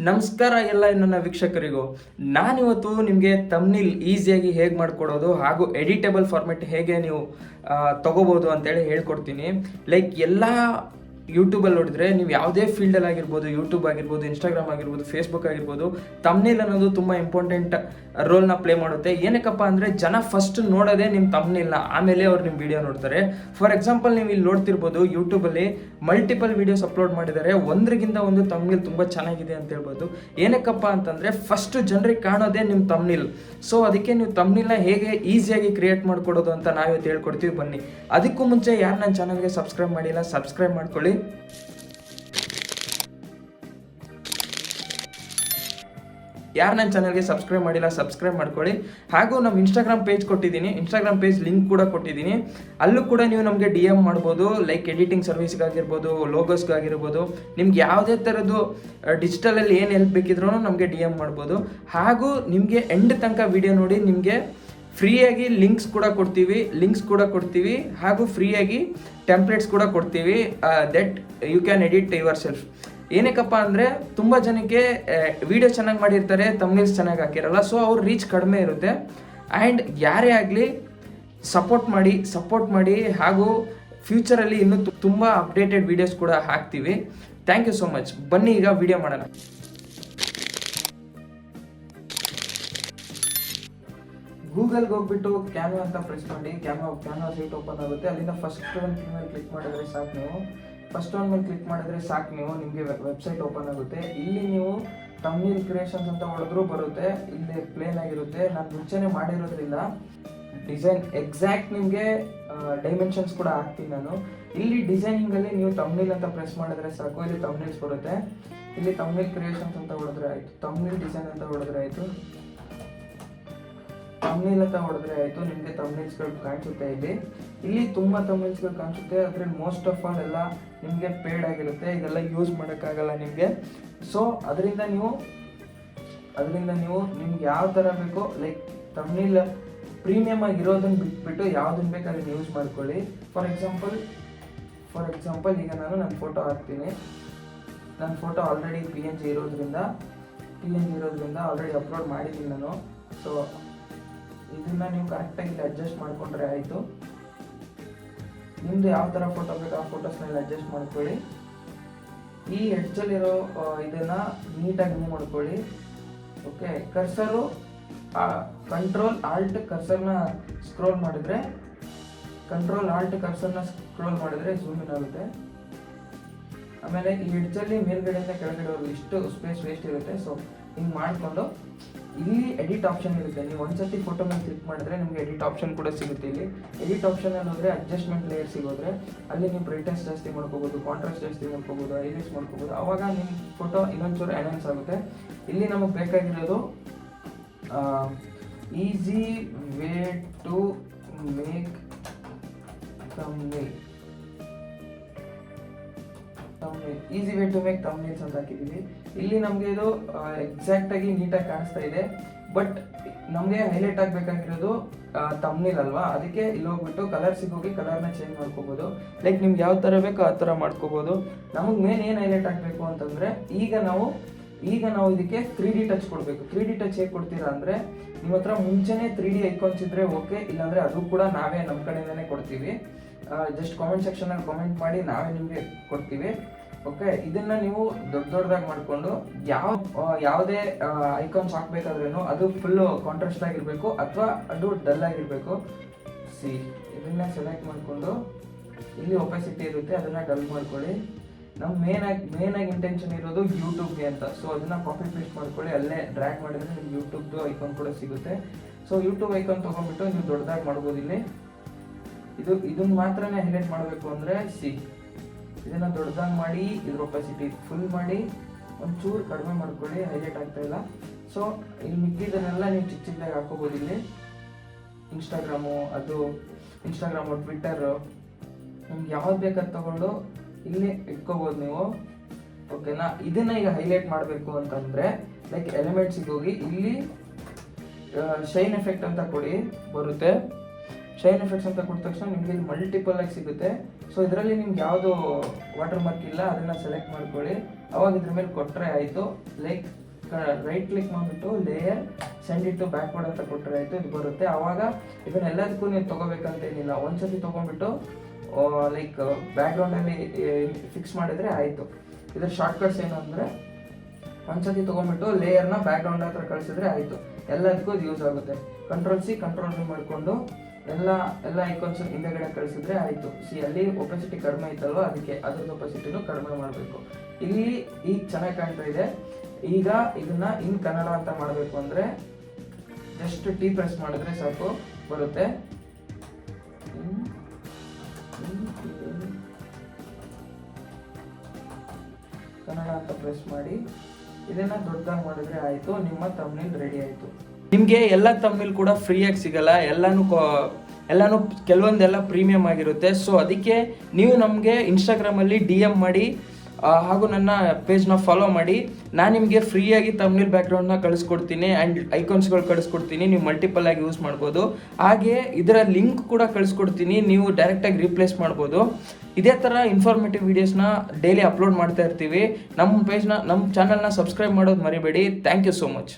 ನಮಸ್ಕಾರ ಎಲ್ಲ ನನ್ನ ವೀಕ್ಷಕರಿಗೂ. ನಾನಿವತ್ತು ನಿಮಗೆ ತಮ್ನಿಲ್ ಈಸಿಯಾಗಿ ಹೇಗೆ ಮಾಡಿಕೊಡೋದು ಹಾಗೂ ಎಡಿಟೇಬಲ್ ಫಾರ್ಮೆಟ್ ಹೇಗೆ ನೀವು ತಗೋಬೋದು ಅಂತೇಳಿ ಹೇಳ್ಕೊಡ್ತೀನಿ. ಲೈಕ್ ಎಲ್ಲ ಯೂಟ್ಯೂಬಲ್ಲಿ ನೋಡಿದ್ರೆ ನೀವು ಯಾವುದೇ ಫೀಲ್ಡಲ್ಲಿ ಆಗಿರ್ಬೋದು, ಯೂಟ್ಯೂಬ್ ಆಗಿರ್ಬೋದು, ಇನ್ಸ್ಟಾಗ್ರಾಮ್ ಆಗಿರ್ಬೋದು, ಫೇಸ್ಬುಕ್ ಆಗಿರ್ಬೋದು, ತಮ್ನೇಲ್ ಅನ್ನೋದು ತುಂಬ ಇಂಪಾರ್ಟೆಂಟ್ ರೋಲ್ನ ಪ್ಲೇ ಮಾಡುತ್ತೆ. ಏನಕ್ಕಪ್ಪ ಅಂದರೆ ಜನ ಫಸ್ಟ್ ನೋಡೋದೇ ನಿಮ್ಮ ತಮ್ನೇಲ್ನ, ಆಮೇಲೆ ಅವ್ರು ನಿಮ್ಮ ವಿಡಿಯೋ ನೋಡ್ತಾರೆ. ಫಾರ್ ಎಕ್ಸಾಂಪಲ್ ನೀವು ಇಲ್ಲಿ ನೋಡ್ತಿರ್ಬೋದು, ಯೂಟ್ಯೂಬಲ್ಲಿ ಮಲ್ಟಿಪಲ್ ವೀಡಿಯೋಸ್ ಅಪ್ಲೋಡ್ ಮಾಡಿದ್ದಾರೆ, ಒಂದ್ರಿಗಿಂತ ಒಂದು ತಮ್ನೇಲ್ ತುಂಬ ಚೆನ್ನಾಗಿದೆ ಅಂತ ಹೇಳ್ಬೋದು. ಏನಕ್ಕಪ್ಪ ಅಂತಂದರೆ ಫಸ್ಟ್ ಜನರಿಗೆ ಕಾಣೋದೇ ನಿಮ್ಮ ತಮ್ನೇಲ್. ಸೊ ಅದಕ್ಕೆ ನೀವು ತಮ್ನೇಲ್ನ ಹೇಗೆ ಈಸಿಯಾಗಿ ಕ್ರಿಯೇಟ್ ಮಾಡಿಕೊಡೋದು ಅಂತ ನಾವಿವತ್ತು ಹೇಳ್ಕೊಡ್ತೀವಿ. ಬನ್ನಿ. ಅದಕ್ಕೂ ಮುಂಚೆ ಯಾರು ನನ್ನ ಚಾನಲ್ಗೆ ಸಬ್ಸ್ಕ್ರೈಬ್ ಮಾಡಿಲ್ಲ, ಸಬ್ಸ್ಕ್ರೈಬ್ ಮಾಡ್ಕೊಳ್ಳಿ. ಯಾರು ನನ್ನ ಚಾನಲ್ಗೆ ಸಬ್ಸ್ಕ್ರೈಬ್ ಮಾಡಿಲ್ಲ, ಸಬ್ಸ್ಕ್ರೈಬ್ ಮಾಡ್ಕೊಳ್ಳಿ. ಹಾಗೂ ನಮ್ಮ ಇನ್ಸ್ಟಾಗ್ರಾಮ್ ಪೇಜ್ ಕೊಟ್ಟಿದ್ದೀನಿ, ಇನ್ಸ್ಟಾಗ್ರಾಮ್ ಪೇಜ್ ಲಿಂಕ್ ಕೂಡ ಕೊಟ್ಟಿದ್ದೀನಿ. ಅಲ್ಲೂ ಕೂಡ ನೀವು ನಮಗೆ DM ಮಾಡ್ಬೋದು. ಲೈಕ್ ಎಡಿಟಿಂಗ್ ಸರ್ವಿಸ್ಗಾಗಿರ್ಬೋದು, ಲೋಗೋಸ್ಗಾಗಿರ್ಬೋದು, ನಿಮ್ಗೆ ಯಾವುದೇ ಥರದ್ದು ಡಿಜಿಟಲಲ್ಲಿ ಏನು ಹೆಲ್ಪ್ ಬೇಕಿದ್ರೂ ನಮಗೆ DM ಮಾಡ್ಬೋದು. ಹಾಗೂ ನಿಮಗೆ ಎಂಡ್ ತನಕ ವಿಡಿಯೋ ನೋಡಿ ನಿಮಗೆ ಫ್ರೀಯಾಗಿ ಲಿಂಕ್ಸ್ ಕೂಡ ಕೊಡ್ತೀವಿ ಹಾಗೂ ಫ್ರೀಯಾಗಿ ಟೆಂಪ್ಲೇಟ್ಸ್ ಕೂಡ ಕೊಡ್ತೀವಿ. That you can edit yourself. ಏನಕ್ಕಪ್ಪ ಅಂದರೆ ತುಂಬ ಜನಕ್ಕೆ ವಿಡಿಯೋ ಚೆನ್ನಾಗಿ ಮಾಡಿರ್ತಾರೆ, ತಮ್ನೇಲ್ಸ್ ಚೆನ್ನಾಗಿ ಹಾಕಿರಲ್ಲ. ಸೊ ಅವ್ರ ರೀಚ್ ಕಡಿಮೆ ಇರುತ್ತೆ. ಆ್ಯಂಡ್ ಯಾರೇ ಆಗಲಿ ಸಪೋರ್ಟ್ ಮಾಡಿ ಹಾಗೂ ಫ್ಯೂಚರಲ್ಲಿ ಇನ್ನೂ ತುಂಬ ಅಪ್ಡೇಟೆಡ್ ವೀಡಿಯೋಸ್ ಕೂಡ ಹಾಕ್ತೀವಿ. Thank you so much. ಬನ್ನಿ ಈಗ ವಿಡಿಯೋ ಮಾಡೋಣ. ಗೂಗಲ್ಗೆ ಹೋಗ್ಬಿಟ್ಟು ಕ್ಯಾನ್ವಾ ಅಂತ ಪ್ರೆಸ್ ಮಾಡಿ, ಕ್ಯಾನ್ವಾ ಸೈಟ್ ಓಪನ್ ಆಗುತ್ತೆ. ಅಲ್ಲಿಂದ ಫಸ್ಟ್ ಒಂದು ಮೇಲೆ ಕ್ಲಿಕ್ ಮಾಡಿದ್ರೆ ಸಾಕು ನೀವು ನಿಮಗೆ ವೆಬ್ಸೈಟ್ ಓಪನ್ ಆಗುತ್ತೆ. ಇಲ್ಲಿ ನೀವು ತಮ್ನೇಲ್ ಕ್ರಿಯೇಷನ್ಸ್ ಅಂತ ಹೊಡೆದ್ರೂ ಬರುತ್ತೆ. ಇಲ್ಲಿ ಪ್ಲೇನ್ ಆಗಿರುತ್ತೆ. ನಾನು ಮುಂಚೆನೇ ಮಾಡಿರೋದ್ರಿಂದ ಡಿಸೈನ್ ಎಕ್ಸಾಕ್ಟ್ ನಿಮಗೆ ಡೈಮೆನ್ಷನ್ಸ್ ಕೂಡ ಹಾಕ್ತೀನಿ ನಾನು. ಇಲ್ಲಿ ಡಿಸೈನಿಂಗಲ್ಲಿ ನೀವು ತಮ್ನೇಲ್ ಅಂತ ಪ್ರೆಸ್ ಮಾಡಿದ್ರೆ ಸಾಕು, ಇಲ್ಲಿ ತಮ್ನೇಲ್ಸ್ ಬರುತ್ತೆ. ಇಲ್ಲಿ ತಮ್ನೇಲ್ ಕ್ರಿಯೇಷನ್ಸ್ ಅಂತ ಹೊಡೆದ್ರೆ ಆಯಿತು, ತಮ್ನೇಲ್ ಡಿಸೈನ್ ಅಂತ ಹೊಡೆದ್ರೆ ಆಯಿತು, ತಮ್ನೇಲ್ ಅಂತ ಹೊಡೆದ್ರೆ ಆಯಿತು. ನಿಮಗೆ ತಮ್ನೇಲ್ಸ್ಗಳು ಕಾಣಿಸುತ್ತೆ. ಇಲ್ಲಿ ತುಂಬ ತಮ್ನೇಲ್ಸ್ಗಳು ಕಾಣಿಸುತ್ತೆ. ಅದ್ರಲ್ಲಿ ಮೋಸ್ಟ್ ಆಫ್ ಆಲ್ ಎಲ್ಲ ನಿಮಗೆ ಪೇಡ್ ಆಗಿರುತ್ತೆ. ಇದೆಲ್ಲ ಯೂಸ್ ಮಾಡೋಕ್ಕಾಗಲ್ಲ ನಿಮಗೆ. ಸೊ ಅದರಿಂದ ನೀವು ನಿಮ್ಗೆ ಯಾವ ಥರ ಬೇಕೋ, ಲೈಕ್ ತಮ್ನೇಲ್ ಪ್ರೀಮಿಯಮ್ ಆಗಿರೋದನ್ನ ಬಿಟ್ಬಿಟ್ಟು ಯಾವುದನ್ನು ಬೇಕು ಅದನ್ನು ಯೂಸ್ ಮಾಡ್ಕೊಳ್ಳಿ. ಫಾರ್ ಎಕ್ಸಾಂಪಲ್ ಈಗ ನಾನು ನನ್ನ ಫೋಟೋ ಹಾಕ್ತೀನಿ. ನನ್ನ ಫೋಟೋ ಆಲ್ರೆಡಿ PNG ಇರೋದ್ರಿಂದ ಆಲ್ರೆಡಿ ಅಪ್ಲೋಡ್ ಮಾಡಿದ್ದೀನಿ ನಾನು. ಸೊ ಇದನ್ನು ನೀವು ಕರೆಕ್ಟಾಗಿ ಅಡ್ಜಸ್ಟ್ ಮಾಡಿಕೊಂಡ್ರೆ ಆಯಿತು. ನಿಮ್ಮದು ಯಾವ ಥರ ಫೋಟೋ ಬೇಕು ಆ ಫೋಟೋಸ್ನೆಲ್ಲ ಅಡ್ಜಸ್ಟ್ ಮಾಡ್ಕೊಳ್ಳಿ. ಈ ಎಡ್ಜಲ್ಲಿರೋ ಇದನ್ನು ನೀಟಾಗಿ ಮೂವ್ ಮಾಡ್ಕೊಳ್ಳಿ. ಓಕೆ, ಕರ್ಸರು ಕಂಟ್ರೋಲ್ ಆಲ್ಟ್ ಕರ್ಸರ್ನ ಸ್ಕ್ರೋಲ್ ಮಾಡಿದ್ರೆ ಝೂಮ್ ಇನ್ ಆಗುತ್ತೆ. ಆಮೇಲೆ ಈ ಎಡ್ಜಲ್ಲಿ ಮೇಲ್ಗಡೆಯಿಂದ ಕೆಳಗಡೆವರೆಗೂ ಇಷ್ಟು ಸ್ಪೇಸ್ ವೇಸ್ಟ್ ಇರುತ್ತೆ. ಸೊ ಹಿಂಗೆ ಮಾಡಿಕೊಂಡು ಇಲ್ಲಿ ಎಡಿಟ್ ಆಪ್ಷನ್ ಇರುತ್ತೆ. ನೀವು ಒಂದ್ಸತಿ ಫೋಟೋ ಮೇಲೆ ಕ್ಲಿಕ್ ಮಾಡಿದ್ರೆ ನಿಮಗೆ ಎಡಿಟ್ ಆಪ್ಷನ್ ಕೂಡ ಸಿಗುತ್ತೆ. ಇಲ್ಲಿ ಎಡಿಟ್ ಆಪ್ಷನಲ್ಲಿ ಹೋದರೆ ಅಡ್ಜಸ್ಟ್ಮೆಂಟ್ ಲೇಯರ್ ಸಿಗೋದ್ರೆ ಅಲ್ಲಿ ನೀವು ಬ್ರೈಟ್ನೆಸ್ ಜಾಸ್ತಿ ಮಾಡ್ಕೋಬೋದು, ಕಾಂಟ್ರಾಸ್ಟ್ ಜಾಸ್ತಿ ಮಾಡ್ಕೋಬೋದು, ಹೈಲೈಟ್ಸ್ ಮಾಡ್ಕೋಬೋದು. ಆವಾಗ ನಿಮ್ಮ ಫೋಟೋ ಇನ್ನೊಂಚೂರು ಎನ್ಹಾನ್ಸ್ ಆಗುತ್ತೆ. ಇಲ್ಲಿ ನಮಗೆ ಬೇಕಾಗಿರೋದು easy way to make thumbnails ಅಂತ ಹಾಕಿದ್ದೀವಿ. ಇಲ್ಲಿ ನಮಗೆ ಇದು ಎಕ್ಸಾಕ್ಟಾಗಿ ನೀಟಾಗಿ ಕಾಣಿಸ್ತಾ ಇದೆ. ಬಟ್ ನಮಗೆ ಹೈಲೈಟ್ ಆಗಬೇಕಾಗಿರೋದು ತಮ್ನೇಲ್ ಅಲ್ವಾ, ಅದಕ್ಕೆ ಇಲ್ಲಿ ಹೋಗ್ಬಿಟ್ಟು ಕಲರ್ಸಿಗೆ ಹೋಗಿ ಕಲರ್ನ ಚೇಂಜ್ ಮಾಡ್ಕೋಬೋದು. ಲೈಕ್ ನಿಮ್ಗೆ ಯಾವ ಥರ ಬೇಕೋ ಆ ಥರ ಮಾಡ್ಕೋಬೋದು. ನಮಗೆ ಮೇನ್ ಏನು ಹೈಲೈಟ್ ಆಗಬೇಕು ಅಂತಂದರೆ ಈಗ ನಾವು ಇದಕ್ಕೆ 3D ಟಚ್ ಕೊಡಬೇಕು. 3D ಟಚ್ ಹೇಗೆ ಕೊಡ್ತೀರಾ ಅಂದರೆ, ನಿಮ್ಮ ಹತ್ರ ಮುಂಚೆನೇ 3D ಐಕಾನ್ಸ್ ಇದ್ದರೆ ಓಕೆ, ಇಲ್ಲಾಂದರೆ ಅದು ಕೂಡ ನಾವೇ ನಮ್ಮ ಕಡೆಯಿಂದನೇ ಕೊಡ್ತೀವಿ. ಜಸ್ಟ್ ಕಾಮೆಂಟ್ ಸೆಕ್ಷನಲ್ಲಿ ಕಾಮೆಂಟ್ ಮಾಡಿ ನಾವೇ ನಿಮಗೆ ಕೊಡ್ತೀವಿ. ಓಕೆ, ಇದನ್ನು ನೀವು ದೊಡ್ಡದಾಗಿ ಮಾಡಿಕೊಂಡು ಯಾವುದೇ ಐಕಾನ್ಸ್ ಹಾಕ್ಬೇಕಾದ್ರೂ ಅದು ಫುಲ್ಲು ಕಾಂಟ್ರಾಸ್ಟ್ ಆಗಿರಬೇಕು ಅಥವಾ ಅದು ಡಲ್ ಆಗಿರಬೇಕು. ಇದನ್ನು ಸೆಲೆಕ್ಟ್ ಮಾಡಿಕೊಂಡು ಇಲ್ಲಿ ಒಪಾಸಿಟಿ ಇರುತ್ತೆ, ಅದನ್ನು ಡಲ್ ಮಾಡ್ಕೊಳ್ಳಿ. ನಮ್ಮ ಮೇನಾಗಿ ಇಂಟೆನ್ಷನ್ ಇರೋದು ಯೂಟ್ಯೂಬ್ಗೆ ಅಂತ. ಸೊ ಅದನ್ನು ಕಾಪಿ ಪೇಸ್ಟ್ ಮಾಡ್ಕೊಳ್ಳಿ. ಅಲ್ಲೇ ಡ್ರ್ಯಾಗ್ ಮಾಡಿದ್ರೆ ನಿಮ್ಗೆ ಯೂಟ್ಯೂಬ್ದು ಐಕಾನ್ ಕೂಡ ಸಿಗುತ್ತೆ. ಸೊ ಯೂಟ್ಯೂಬ್ ಐಕಾನ್ ತೊಗೊಂಡ್ಬಿಟ್ಟು ನೀವು ದೊಡ್ಡದಾಗಿ ಮಾಡ್ಬೋದು. ಇಲ್ಲಿ ಇದನ್ನು ಮಾತ್ರನೇ ಹೈಲೈಟ್ ಮಾಡಬೇಕು ಅಂದರೆ ಇದನ್ನು ದೊಡ್ಡದಾಗಿ ಮಾಡಿ, ಇದ್ರ ಒಪಾಸಿಟಿ ಫುಲ್ ಮಾಡಿ, ಒಂಚೂರು ಕಡಿಮೆ ಮಾಡ್ಕೊಳ್ಳಿ, ಹೈಲೈಟ್ ಆಗ್ತಾ ಇಲ್ಲ. ಸೊ ಇಲ್ಲಿ ಮಿಕ್ಕಿದನ್ನೆಲ್ಲ ನೀವು ಚಿಕ್ಕದಾಗಿ ಹಾಕೋಬೋದು. ಇಲ್ಲಿ ಇನ್ಸ್ಟಾಗ್ರಾಮು, ಟ್ವಿಟ್ಟರು, ನಿಮ್ಗೆ ಯಾವ್ದು ಬೇಕಾದ್ ತಗೊಂಡು ಇಲ್ಲಿ ಇಟ್ಕೋಬೋದು ನೀವು. ಓಕೆನಾ. ಇದನ್ನು ಈಗ ಹೈಲೈಟ್ ಮಾಡಬೇಕು ಅಂತಂದರೆ ಲೈಕ್ ಎಲಿಮೆಂಟ್ಸಿಗೆ ಹೋಗಿ ಇಲ್ಲಿ ಶೈನ್ ಎಫೆಕ್ಟ್ ಅಂತ ಕೊಡಿ, ಬರುತ್ತೆ. ಶೈನ್ ಎಫೆಕ್ಟ್ಸ್ ಅಂತ ಕೊಟ್ಟ ತಕ್ಷಣ ನಿಮಗೆ ಇಲ್ಲಿ ಮಲ್ಟಿಪಲ್ ಆಗಿ ಸಿಗುತ್ತೆ. ಸೊ ಇದರಲ್ಲಿ ನಿಮ್ಗೆ ಯಾವುದು ವಾಟರ್ ಮಾರ್ಕ್ ಇಲ್ಲ ಅದನ್ನು ಸೆಲೆಕ್ಟ್ ಮಾಡ್ಕೊಳ್ಳಿ. ಅವಾಗ ಇದ್ರ ಮೇಲೆ ಕೊಟ್ಟರೆ ಆಯಿತು. ಲೈಕ್ ರೈಟ್ ಕ್ಲಿಕ್ ಮಾಡಿಬಿಟ್ಟು ಲೇಯರ್ ಸೆಂಡ್ ಇಟ್ಟು ಬ್ಯಾಕ್ವರ್ಡ್ ಅಂತ ಕೊಟ್ಟರೆ ಆಯಿತು, ಇದು ಬರುತ್ತೆ. ಆವಾಗ ಇದನ್ನೆಲ್ಲದಕ್ಕೂ ನೀವು ತೊಗೋಬೇಕಂತ ಏನಿಲ್ಲ, ಒಂದ್ಸತಿ ತೊಗೊಂಡ್ಬಿಟ್ಟು ಲೈಕ್ ಬ್ಯಾಕ್ಗ್ರೌಂಡಲ್ಲಿ ಫಿಕ್ಸ್ ಮಾಡಿದರೆ ಆಯಿತು. ಇದರ ಶಾರ್ಟ್ಕಟ್ಸ್ ಏನು ಅಂದರೆ ಒಂದ್ಸತಿ ತೊಗೊಂಡ್ಬಿಟ್ಟು ಲೇಯರ್ನ ಬ್ಯಾಕ್ಗ್ರೌಂಡ್ ಹತ್ರ ಕಳಿಸಿದ್ರೆ ಆಯಿತು. ಎಲ್ಲದಕ್ಕೂ ಇದು ಯೂಸ್ ಆಗುತ್ತೆ. ಕಂಟ್ರೋಲ್ ಸಿ ಕಂಟ್ರೋಲ್ ವಿ ಮಾಡಿಕೊಂಡು ಎಲ್ಲ ಐಕಾನ್ಸ್ ಹಿಂದೆಗಡೆ ಕಳಿಸಿದ್ರೆ ಆಯಿತು. ಅಲ್ಲಿ ಒಪೆಸಿಟಿ ಕಡಿಮೆ ಇತ್ತಲ್ವ, ಅದಕ್ಕೆ ಅದ್ರದ್ದು ಒಪೆಸಿಟಿನೂ ಕಡಿಮೆ ಮಾಡಬೇಕು. ಇಲ್ಲಿ ಈಗ ಚೆನ್ನಾಗಿ ಕಾಣ್ತಾ ಇದೆ. ಈಗ ಇದನ್ನ ಇನ್ ಕನ್ನಡ ಅಂತ ಮಾಡಬೇಕು ಅಂದರೆ ಜಸ್ಟ್ ಟಿ ಪ್ರೆಸ್ ಮಾಡಿದ್ರೆ ಸಾಕು, ಬರುತ್ತೆ. ಕನ್ನಡ ಅಂತ ಪ್ರೆಸ್ ಮಾಡಿ ಇದನ್ನ ದೊಡ್ಡದಾಗಿ ಮಾಡಿದ್ರೆ ಆಯಿತು. ನಿಮ್ಮ ತಮ್ನೇಲ್ ರೆಡಿ ಆಯಿತು. ನಿಮಗೆ ಎಲ್ಲ ತಮ್ನೇಲ್ ಕೂಡ ಫ್ರೀಯಾಗಿ ಸಿಗಲ್ಲ, ಎಲ್ಲನೂ ಕೆಲವೊಂದೆಲ್ಲ ಪ್ರೀಮಿಯಮ್ ಆಗಿರುತ್ತೆ. ಸೊ ಅದಕ್ಕೆ ನೀವು ನಮಗೆ ಇನ್ಸ್ಟಾಗ್ರಾಮಲ್ಲಿ DM ಮಾಡಿ ಹಾಗೂ ನನ್ನ ಪೇಜ್ನ ಫಾಲೋ ಮಾಡಿ. ನಾನು ನಿಮಗೆ ಫ್ರೀಯಾಗಿ ತಮ್ನೇಲ್ ಬ್ಯಾಕ್ಗ್ರೌಂಡ್ನ ಕಳಿಸ್ಕೊಡ್ತೀನಿ ಆ್ಯಂಡ್ ಐಕಾನ್ಸ್ಗಳು ಕಳಿಸ್ಕೊಡ್ತೀನಿ, ನೀವು ಮಲ್ಟಿಪಲ್ ಆಗಿ ಯೂಸ್ ಮಾಡ್ಬೋದು. ಹಾಗೆ ಇದರ ಲಿಂಕ್ ಕೂಡ ಕಳಿಸ್ಕೊಡ್ತೀನಿ, ನೀವು ಡೈರೆಕ್ಟಾಗಿ ರೀಪ್ಲೇಸ್ ಮಾಡ್ಬೋದು. ಇದೇ ಥರ ಇನ್ಫಾರ್ಮೇಟಿವ್ ವೀಡಿಯೋಸ್ನ ಡೈಲಿ ಅಪ್ಲೋಡ್ ಮಾಡ್ತಾ ಇರ್ತೀವಿ. ನಮ್ಮ ಚಾನಲ್ನ ಸಬ್ಸ್ಕ್ರೈಬ್ ಮಾಡೋದು ಮರಿಬೇಡಿ. Thank you so much.